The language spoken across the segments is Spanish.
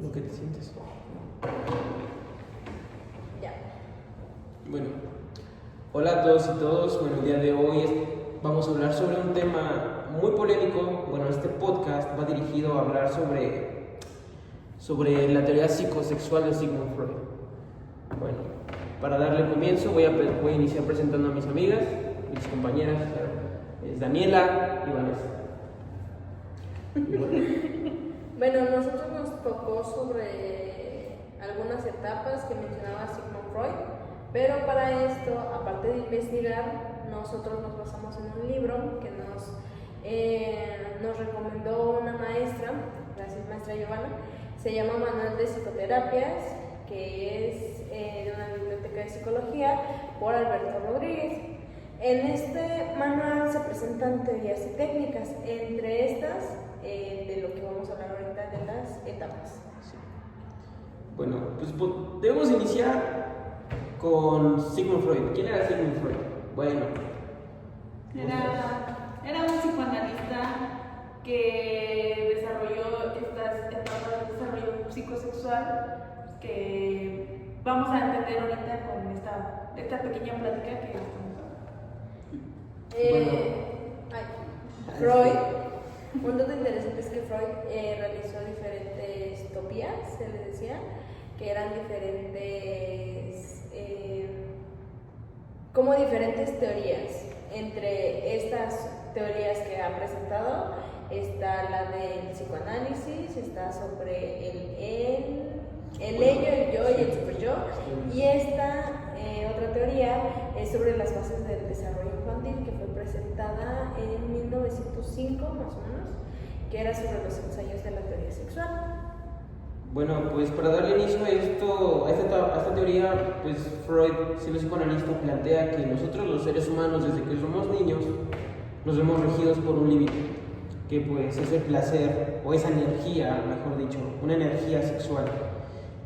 lo que te sientes. Ya. Bueno, hola a todos y todos. Bueno, el día de hoy vamos a hablar sobre un tema muy polémico. Bueno, este podcast va dirigido a hablar sobre la teoría psicosexual de Sigmund Freud. Bueno, para darle comienzo voy a iniciar presentando a mis amigas, mis compañeras. Es Daniela y Vanessa. Bueno, nosotros nos tocó sobre algunas etapas que mencionaba Sigmund Freud, pero para esto, aparte de investigar, nosotros nos basamos en un libro que nos recomendó una maestra, gracias maestra Giovanna, se llama Manual de Psicoterapias, que es de una biblioteca de psicología por Alberto Rodríguez. En este manual se presentan teorías y técnicas, entre estas de lo que vamos a hablar ahorita de las etapas. Sí. Bueno, pues debemos iniciar con Sigmund Freud. ¿Quién era Sigmund Freud? Bueno, era un psicoanalista que desarrolló estas etapas de desarrollo psicosexual que vamos a entender ahorita con esta pequeña plática que estamos Freud, un dato interesante es que Freud realizó diferentes topías, se les decía, que eran diferentes, como diferentes teorías. Entre estas teorías que ha presentado está la del psicoanálisis, está sobre el ello, el yo y el superyo, y esta otra teoría es sobre las bases del desarrollo infantil, que fue presentada en 1905 más o menos, que era sobre los ensayos de la teoría sexual. Bueno, pues para darle inicio a esta teoría, pues Freud, siendo psicoanalista, plantea que nosotros los seres humanos, desde que somos niños, nos vemos regidos por un límite, que pues es el placer, o esa energía, mejor dicho, una energía sexual,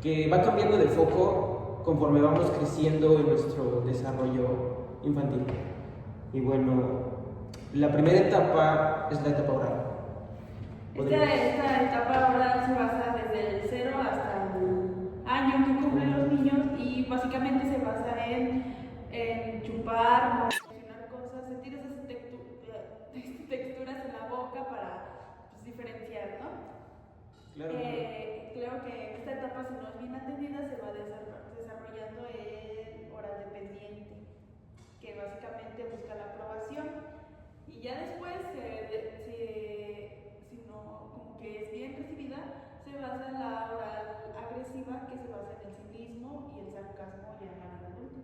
que va cambiando de foco conforme vamos creciendo en nuestro desarrollo infantil. Y bueno, la primera etapa es la etapa oral. Esta etapa oral se basa desde el 0 hasta el año que cumplen los niños y básicamente se basa en chupar, emocionar cosas, sentir esas texturas en la boca para diferenciar, ¿no? Claro. Creo que esta etapa, si no es bien atendida, se va desarrollando el oral dependiente, que básicamente busca la aprobación, y ya después, si no, como que es bien recibida, se basa en la oral agresiva, que se basa en el cinismo y el sarcasmo ya en la vida adulta.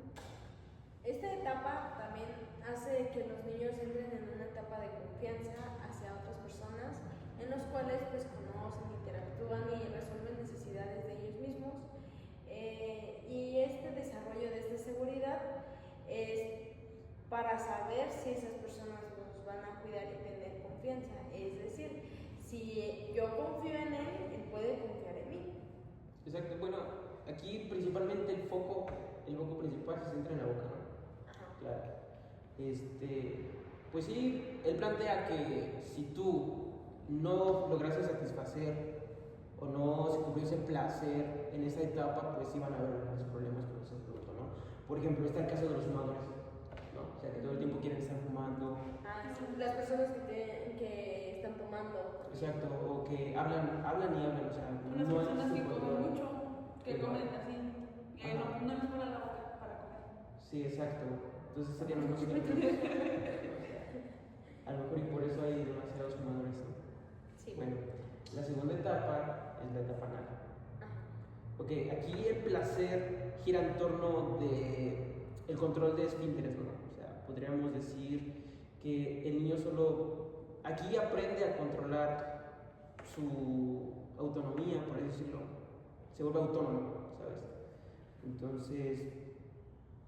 Esta etapa también hace que los niños entren en una etapa de confianza hacia otras personas, en los cuales pues conocen, interactúan y resuelven necesidades de ellos mismos, y este desarrollo de esta seguridad es para saber si esas personas nos van a cuidar y tener confianza. Es decir, si yo confío en él puede confiar en mí. Exacto, bueno, aquí principalmente el foco principal se centra en la boca, ¿no? Ajá. Claro. Pues sí, él plantea que si tú no lograste satisfacer o no se cumplió ese placer en esa etapa, pues sí van a haber grandes problemas con ese producto, ¿no? Por ejemplo, está el caso de los fumadores, ¿no? O sea, que todo el tiempo quieren estar fumando. Las personas que están tomando. Exacto, o que hablan y hablan, o sea, Unas no personas que control. comen mucho, que comen así, que no les vuela la boca para comer. Sí, exacto. Entonces serían unos a lo mejor y por eso hay demasiados fumadores, ¿no? Sí. Bueno, la segunda etapa es la etapa anal. Ok, aquí el placer gira en torno de el control de esfínteres, ¿no? O sea, podríamos decir que el niño aquí aprende a controlar su autonomía, por así decirlo. Se vuelve autónomo, ¿sabes? Entonces,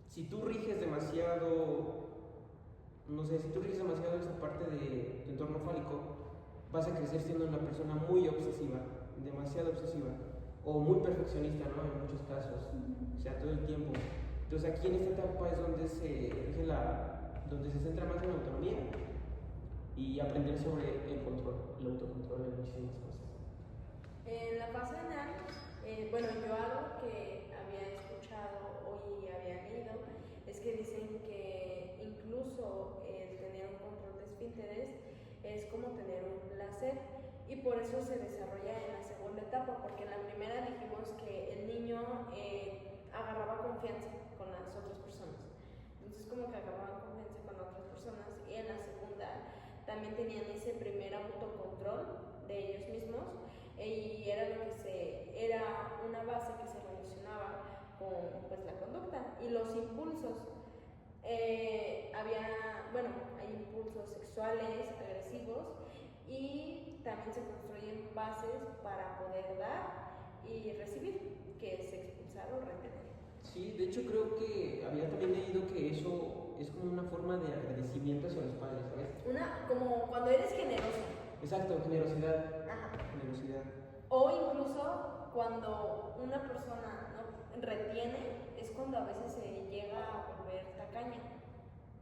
si tú riges demasiado, esa parte de tu entorno fálico, vas a crecer siendo una persona muy obsesiva, demasiado obsesiva, o muy perfeccionista, ¿no? En muchos casos, o sea, todo el tiempo. Entonces aquí en esta etapa es donde donde se centra más en la autonomía y aprender sobre el control, el autocontrol de muchísimas cosas. En la fase anal que dicen que incluso el tener un control de esfínteres es como tener un placer, y por eso se desarrolla en la segunda etapa, porque en la primera dijimos que el niño agarraba confianza con las otras personas. Entonces como que agarraban confianza con otras personas, y en la segunda también tenían ese primer autocontrol de ellos mismos, y era una base que se relacionaba con pues la conducta y los impulsos. Hay impulsos sexuales, agresivos, y también se construyen bases para poder dar y recibir, que es expulsar o retener. Sí, de hecho creo que había también leído que eso es como una forma de agradecimiento hacia los padres, ¿sabes? Como cuando eres generoso. Exacto, generosidad. Ajá. Generosidad. O incluso cuando una persona no retiene, es cuando a veces se llega a volver tacaña.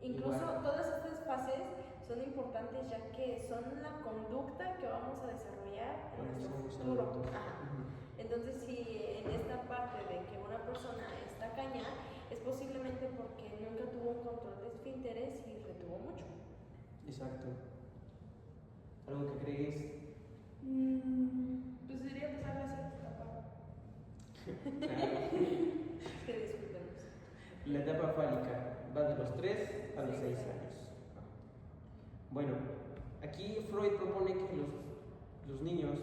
Incluso Igual. todas estas fases son importantes, ya que son la conducta que vamos a desarrollar en nuestro futuro. Ajá. Entonces, si en esta parte de que una persona es tacaña, es posiblemente porque nunca tuvo un control de esfínteres y retuvo mucho. Exacto. ¿Algo que crees? Pues sería empezar la siguiente etapa. Es que discúlpenos. La etapa fálica va de los 3 a los 6 años. Bueno, aquí Freud propone que los niños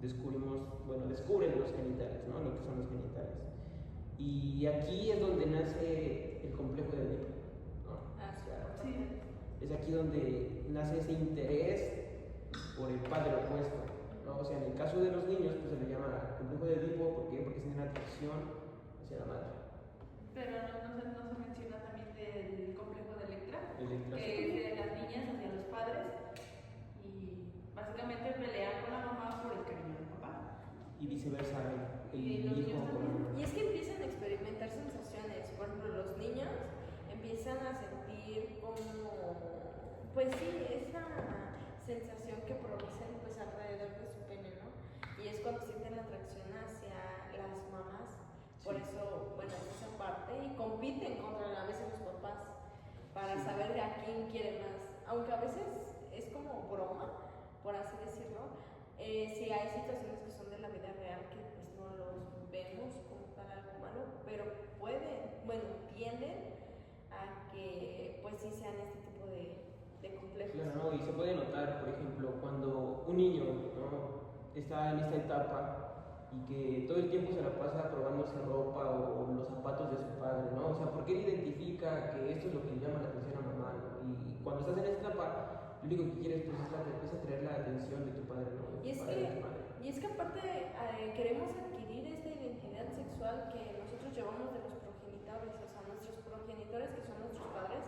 descubren los genitales, ¿no? Lo que son los genitales. Y aquí es donde nace el complejo de Edipo, ¿no? Sí. Es aquí donde nace ese interés por el padre opuesto, ¿no? O sea, en el caso de los niños, pues se le llama complejo de Edipo, ¿por qué? Porque tienen atracción hacia la madre. Pero no se menciona también del complejo de Electra, Electra, que es de las niñas hacia los padres, y básicamente pelean con la mamá por el cariño del papá. Y viceversa, el Y los hijo niños con la mamá. Y es que empiezan a experimentar sensaciones. Por ejemplo, los niños empiezan a sentir como, pues sí, esa sensación que producen pues alrededor de su pene, ¿no? Y es cuando sienten la atracción hacia las mamás. Por eso, esa parte, y compiten contra a veces los papás para saber a quién quiere más. Aunque a veces es como broma, por así decirlo. Sí hay situaciones que son de la vida real que pues no los vemos como para algo malo, pero tienden a que pues sí sean este tipo de complejos. Claro, ¿no? Y se puede notar, por ejemplo, cuando un niño, ¿no?, está en esta etapa y que todo el tiempo se la pasa probándose ropa o los zapatos de su padre, ¿no? O sea, porque él identifica que esto es lo que le llama la atención a mamá, ¿no? Y cuando estás en esta etapa, lo único que quieres pues, es atraer la atención de tu padre, ¿no? Y es que aparte queremos adquirir esta identidad sexual que nosotros llevamos de los progenitores, o sea, nuestros progenitores, que son nuestros padres,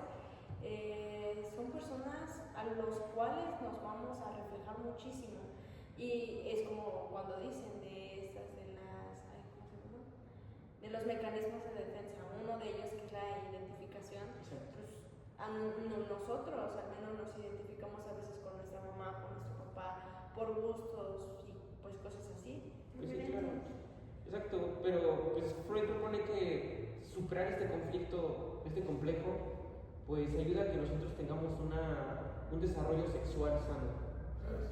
son personas a los cuales nos vamos a reflejar muchísimo. Y es como cuando dicen de los mecanismos de defensa, uno de ellos que es la identificación. Pues, nosotros al menos nos identificamos a veces con nuestra mamá, con nuestro papá, por gustos y pues cosas así. Pues sí, claro. Exacto, pero pues Freud propone que superar este conflicto, este complejo, pues ayuda a que nosotros tengamos un desarrollo sexual sano, ¿sabes?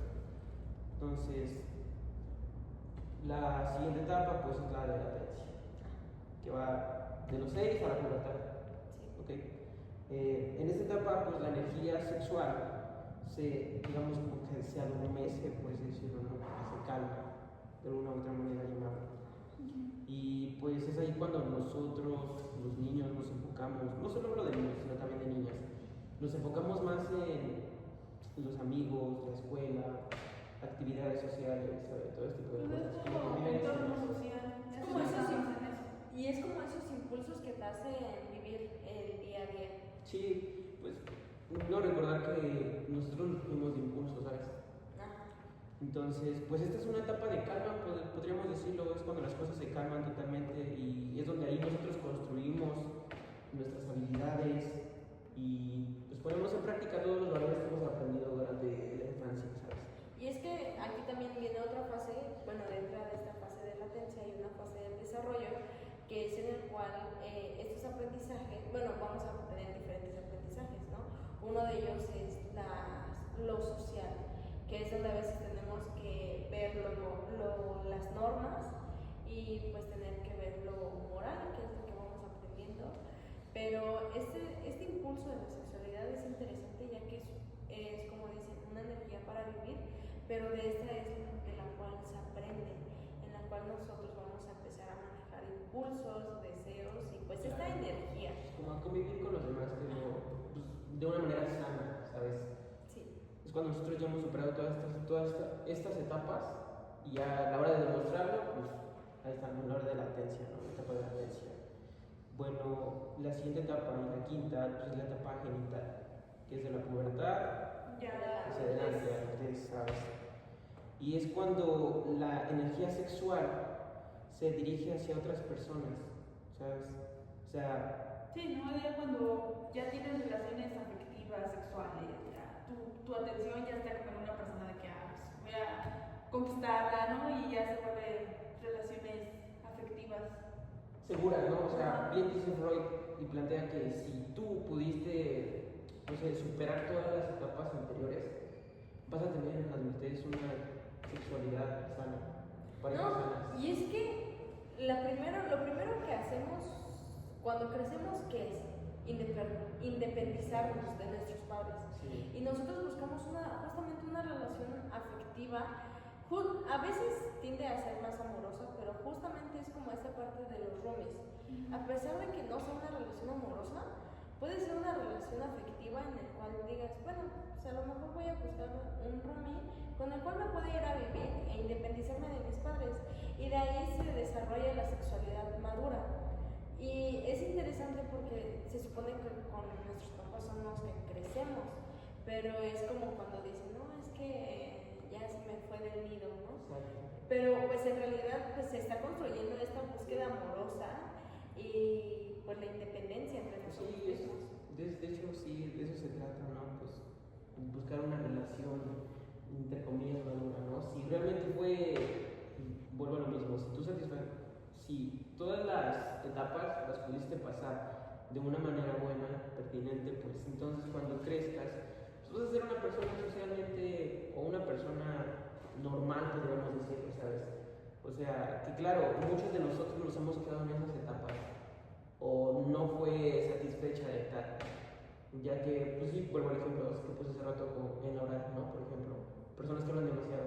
Entonces, la siguiente etapa pues es la de la latencia, que va de los 6 a la pubertad. Sí. ¿Okay? En esta etapa pues la energía sexual digamos como que se adormece, por así decirlo, ¿no? Se calma, de una u otra manera llamarlo. Y pues es ahí cuando nosotros, los niños, nos enfocamos, no solo hablo de niños, sino también de niñas, nos enfocamos más en los amigos, la escuela, actividades sociales, ¿sabes? Todo este tipo de cosas. Es como un entorno social. Es como y es como esos impulsos que te hacen vivir el día a día. Sí, pues no recordar que nosotros fuimos de impulso, ¿sabes? Entonces, pues esta es una etapa de calma, podríamos decirlo, es cuando las cosas se calman totalmente y es donde ahí nosotros construimos nuestras habilidades y pues ponemos en práctica todos los valores que hemos aprendido durante la infancia, ¿sabes? Y es que aquí también viene otra fase, dentro de esta fase de latencia hay una fase del desarrollo, que es en el cual estos aprendizajes aprendizajes, bueno, vamos a tener diferentes aprendizajes, ¿no? Uno de ellos es lo social, que es donde a veces tenemos que ver las normas y pues tener que ver lo moral, que es lo que vamos aprendiendo. Pero este impulso de la sexualidad es interesante, ya que es como dicen, una energía para vivir, pero de esta es de la cual se aprende, en la cual nosotros vamos a empezar a manejar impulsos, deseos y pues esta energía. Como a convivir con los demás, pero pues, de una manera sana, ¿sabes? Sí. Es cuando nosotros ya hemos superado todas estas etapas y ya a la hora de demostrarlo, pues ahí está, ¿no? La hora de latencia, ¿no? La etapa de latencia. Bueno, la siguiente etapa y la quinta pues, es la etapa genital, que es de la pubertad hacia adelante, ¿sabes? Y es cuando la energía sexual se dirige hacia otras personas, ¿sabes? O sea... Sí, ¿no? Ya cuando ya tienes relaciones afectivas, sexuales, ya tu atención ya está como en una persona de que pues, voy a conquistarla, ¿no? Y ya se vuelven relaciones afectivas. Segura, ¿no? O sea, bien dice Freud y plantea que si tú pudiste, no sé, superar todas las etapas anteriores, vas a tener en la adultez una sexualidad sana, parejas sanas. Y es que lo primero que hacemos cuando crecemos, ¿qué es? Independizarnos de nuestros padres. Sí. Y nosotros buscamos justamente una relación afectiva. A veces tiende a ser más amorosa, pero justamente es como esta parte de los roomies. A pesar de que no sea una relación amorosa, puede ser una relación afectiva en la cual digas, bueno, pues a lo mejor voy a buscar un roomie con el cual me puedo ir a vivir e independizarme de mis padres. Y de ahí se desarrolla la sexualidad madura. Y es interesante porque se supone que con nuestros papás son los que crecemos, pero es como cuando dicen, no, es que ya se me fue del nido, ¿no? Exacto. Pero pues en realidad pues se está construyendo esta búsqueda amorosa y pues la independencia entre nosotros mismos. De hecho sí, de eso se trata, ¿no? Pues buscar una relación entre comillas madura, ¿no? Si realmente vuelvo a lo mismo, si todas las etapas las pudiste pasar de una manera buena, pertinente, pues entonces cuando crezcas vas a ser una persona socialmente o una persona normal, podríamos decirlo, ¿sabes? O sea, que claro, muchos de nosotros nos hemos quedado en esas etapas o no fue satisfecha de tal, ya que, pues sí, vuelvo al ejemplo que puse hace rato en la oral, ¿no? Por ejemplo, personas que hablan demasiado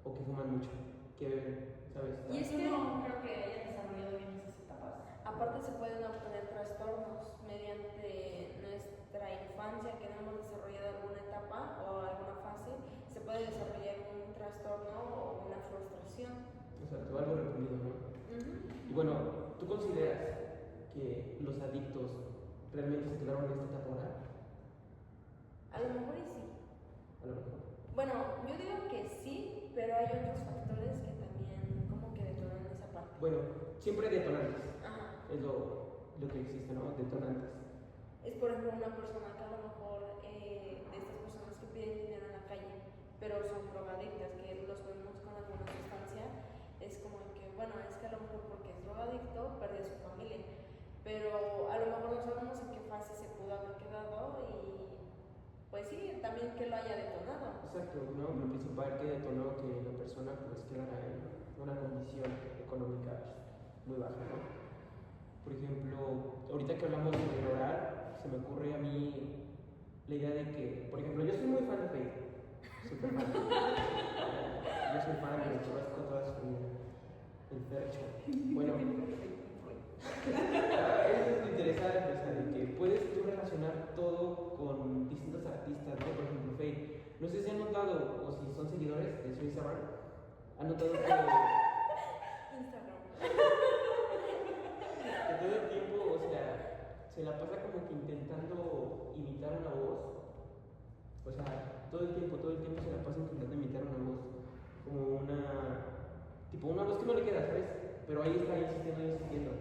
o que fuman mucho, que beben, ¿sabes? Y es que no creo que hayan desarrollado bien esas etapas. Aparte se pueden obtener trastornos mediante nuestra infancia que no hemos desarrollado alguna etapa o alguna fase, se puede desarrollar un trastorno o una frustración. Exacto, algo reprimido, ¿no? Y bueno, ¿tú consideras que los adictos realmente se quedaron en esta etapa oral? A lo mejor y sí. A lo mejor. Bueno, yo digo que sí, pero hay otros factores que también como que detonan esa parte. Bueno, siempre hay detonantes. Ajá. Es lo que existe, ¿no? Detonantes. Es por ejemplo una persona que a lo mejor de estas personas que piden dinero en la calle, pero son drogadictas, que los vemos con alguna sustancia, es como que, bueno, es que a lo mejor porque es drogadicto perdió a su familia, pero a lo mejor no sabemos en qué fase se pudo haber quedado y pues sí, también que lo haya detonado. Exacto, ¿no? Lo principal que detonó que la persona pues quedara en una condición económica muy baja, ¿no? Por ejemplo, ahorita que hablamos de oral, se me ocurre a mí la idea de que, por ejemplo, yo soy muy fan de Faith, súper fan. Yo soy fan de conozco toda su vida, el Fercho. Bueno, eso es lo interesante, o sea, de que puedes tú relacionar todo con distintos artistas, ¿no? Por ejemplo, Faith. No sé si han notado, o si son seguidores de su Instagram, han notado que Instagram. que todo el tiempo, o sea, se la pasa como que intentando imitar una voz. O sea, todo el tiempo se la pasa intentando imitar una voz. Como una voz que no le queda, ¿sabes? Pero ahí está insistiendo.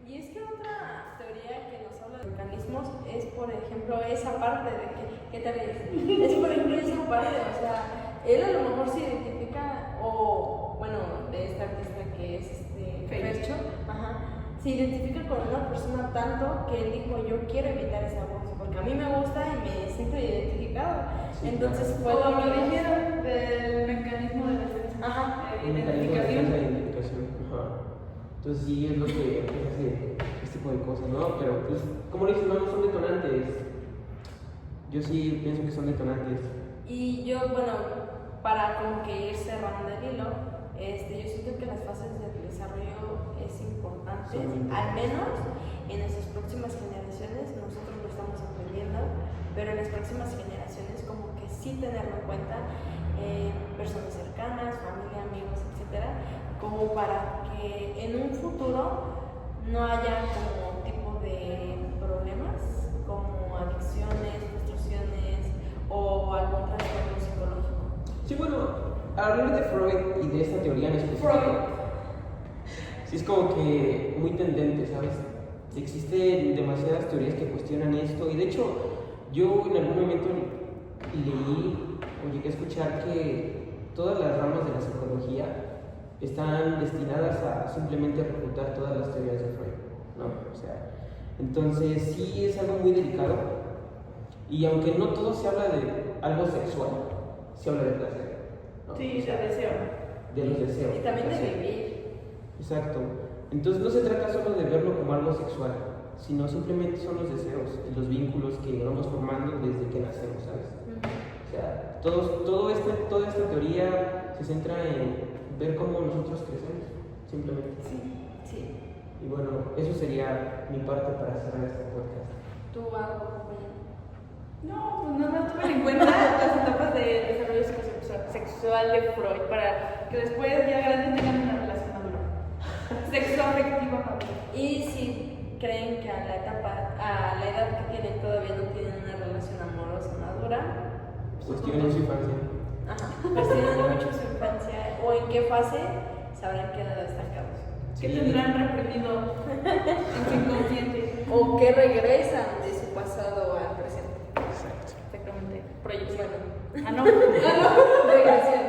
Y es que otra teoría que nos habla de mecanismos es, por ejemplo, esa parte de que te ríes. Es, por ejemplo, esa parte, o sea, él a lo mejor se identifica, o bueno, de esta artista que es Fercho, ajá, se identifica con una persona tanto que él dijo, yo quiero imitar esa voz, porque a mí me gusta y me siento identificado. Sí, entonces claro. Como fue lo dijeron del mecanismo de defensa. Ajá. Un mecanismo de defensa de identificación. Ajá. Entonces sí es lo que hace este tipo de cosas, ¿no? Pero pues, como lo dices, no son detonantes. Yo sí pienso que son detonantes. Y yo, bueno, para como que ir cerrando el hilo, yo siento que las fases del desarrollo es importante, al menos en nuestras próximas generaciones. Nosotros lo estamos aprendiendo, pero en las próximas generaciones como que sí tenerlo en cuenta, personas cercanas, familia, amigos, etcétera, como para que en un futuro no haya como tipo de problemas como adicciones, frustraciones o algún trastorno psicológico. Sí, bueno, hablar de Freud y de esta teoría en específico, sí es como que muy tendente, ¿sabes? Existen demasiadas teorías que cuestionan esto y de hecho yo en algún momento leí o llegué a escuchar que todas las ramas de la psicología están destinadas a simplemente refutar todas las teorías de Freud, ¿no? O sea, entonces sí es algo muy delicado y aunque no todo se habla de algo sexual, se habla de placer, ¿no? Sí, O sea, de deseo. de los deseos. Y también de placer. vivir. Exacto. Entonces no se trata solo de verlo como algo sexual, sino simplemente son los deseos y los vínculos que vamos formando desde que nacemos, ¿sabes? O sea, toda esta teoría se centra en ver cómo nosotros crecemos, simplemente. Sí. Y bueno, eso sería mi parte para cerrar este podcast. ¿Tú algo, compañero? No, pues nada más tomen en cuenta las etapas de desarrollo sexual de Freud para que después ya grandes tengan una relación madura. Sexoafectiva madura. Y si creen que a la edad que tienen todavía no tienen una relación amorosa madura, Cuestionen su infancia. cuestionen mucho su infancia o en qué fase se habrán quedado estancados. Que tendrán reprimido en su inconsciente. O que regresan de su pasado al presente. Exacto. Exactamente. Proyección. Bueno. Ah, no. Regresión.